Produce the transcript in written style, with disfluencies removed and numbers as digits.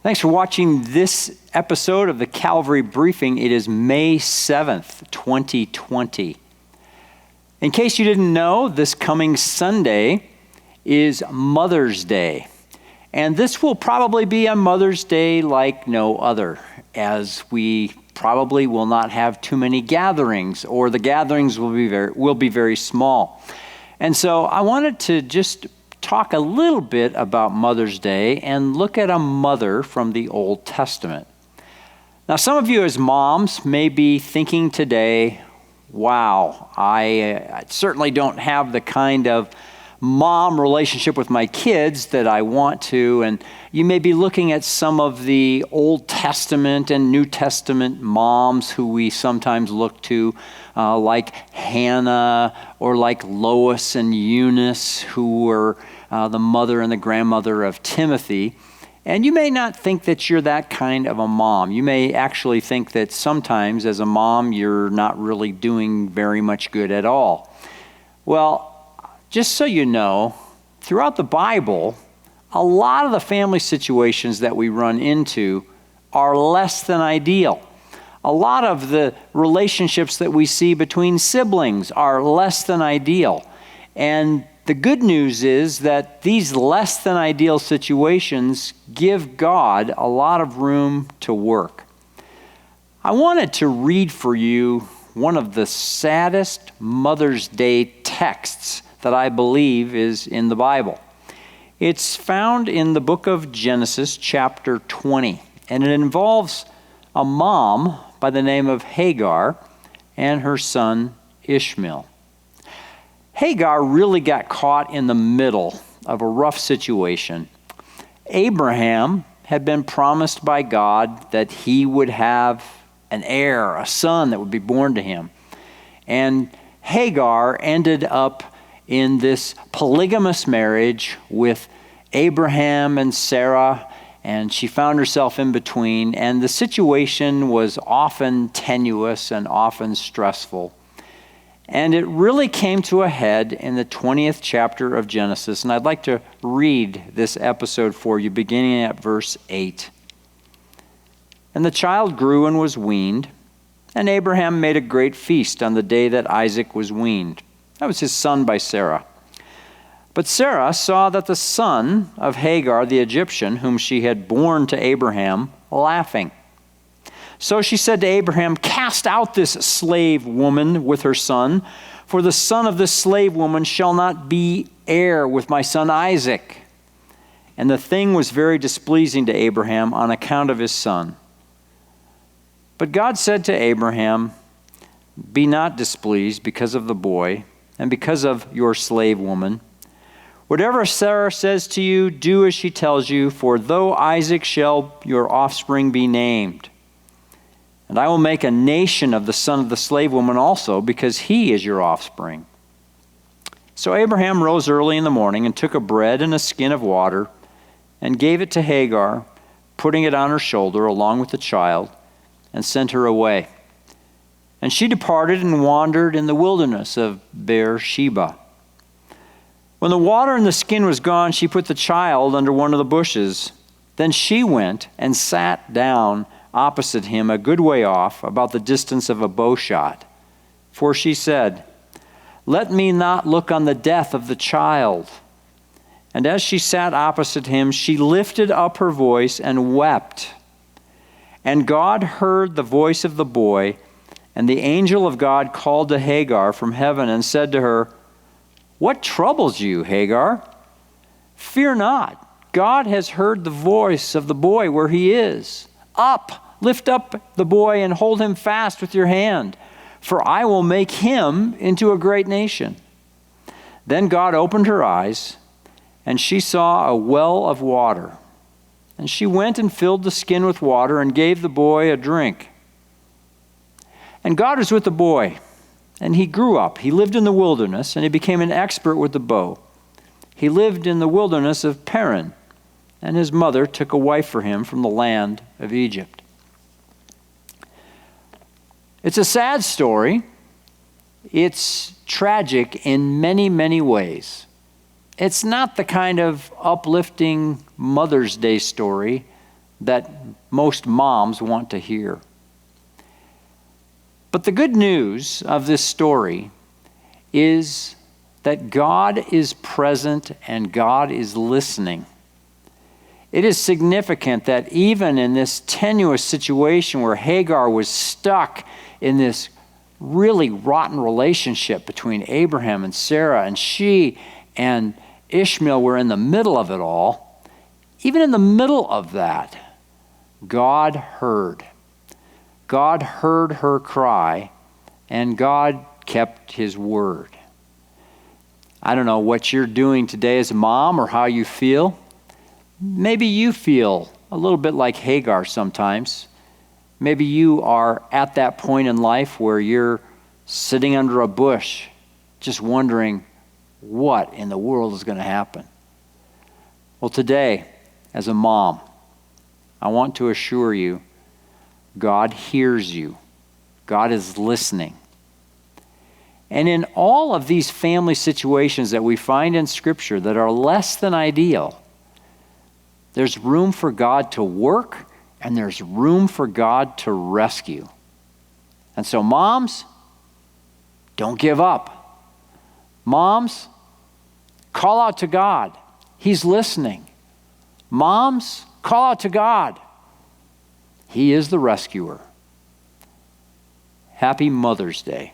Thanks for watching this episode of the Calvary Briefing. It is May 7th, 2020. In case you didn't know, this coming Sunday is Mother's Day. And this will probably be a Mother's Day like no other, as we probably will not have too many gatherings, or the gatherings will be very small. And so I wanted to just talk a little bit about Mother's Day and look at a mother from the Old Testament. Now, some of you as moms may be thinking today, wow, I certainly don't have the kind of mom relationship with my kids that I want to. And you may be looking at some of the Old Testament and New Testament moms who we sometimes look to, like Hannah or like Lois and Eunice, who were the mother and the grandmother of Timothy. And you may not think that you're that kind of a mom. You may actually think that sometimes as a mom, you're not really doing very much good at all. Well, just so you know, throughout the Bible, a lot of the family situations that we run into are less than ideal. A lot of the relationships that we see between siblings are less than ideal. And the good news is that these less than ideal situations give God a lot of room to work. I wanted to read for you one of the saddest Mother's Day texts that I believe is in the Bible. It's found in the book of Genesis, chapter 20, and it involves a mom by the name of Hagar and her son Ishmael. Hagar really got caught in the middle of a rough situation. Abraham had been promised by God that he would have an heir, a son that would be born to him. And Hagar ended up in this polygamous marriage with Abraham and Sarah, and she found herself in between, and the situation was often tenuous and often stressful. And it really came to a head in the 20th chapter of Genesis, and I'd like to read this episode for you, beginning at verse 8. And the child grew and was weaned, and Abraham made a great feast on the day that Isaac was weaned. That was his son by Sarah. But Sarah saw that the son of Hagar the Egyptian, whom she had borne to Abraham, laughing. So she said to Abraham, "Cast out this slave woman with her son, for the son of this slave woman shall not be heir with my son Isaac." And the thing was very displeasing to Abraham on account of his son. But God said to Abraham, "Be not displeased because of the boy, and because of your slave woman. Whatever Sarah says to you, do as she tells you, for though Isaac shall your offspring be named. And I will make a nation of the son of the slave woman also, because he is your offspring." So Abraham rose early in the morning and took a bread and a skin of water and gave it to Hagar, putting it on her shoulder along with the child, and sent her away. And she departed and wandered in the wilderness of Beersheba. When the water in the skin was gone, she put the child under one of the bushes. Then she went and sat down opposite him a good way off, about the distance of a bow shot. For she said, "Let me not look on the death of the child." And as she sat opposite him, she lifted up her voice and wept. And God heard the voice of the boy, and the angel of God called to Hagar from heaven and said to her, "What troubles you, Hagar? Fear not. God has heard the voice of the boy where he is. Up, lift up the boy and hold him fast with your hand, for I will make him into a great nation." Then God opened her eyes, and she saw a well of water. And she went and filled the skin with water and gave the boy a drink. And God was with the boy, and he grew up. He lived in the wilderness, and he became an expert with the bow. He lived in the wilderness of Paran, and his mother took a wife for him from the land of Egypt. It's a sad story. It's tragic in many, many ways. It's not the kind of uplifting Mother's Day story that most moms want to hear. But the good news of this story is that God is present and God is listening. It is significant that even in this tenuous situation where Hagar was stuck in this really rotten relationship between Abraham and Sarah, and she and Ishmael were in the middle of it all, even in the middle of that, God heard. God heard her cry, and God kept his word. I don't know what you're doing today as a mom or how you feel. Maybe you feel a little bit like Hagar sometimes. Maybe you are at that point in life where you're sitting under a bush, just wondering what in the world is going to happen. Well, today, as a mom, I want to assure you, God hears you. God is listening. And in all of these family situations that we find in Scripture that are less than ideal, there's room for God to work and there's room for God to rescue. And so moms, don't give up. Moms, call out to God. He's listening. Moms, call out to God. He is the rescuer. Happy Mother's Day.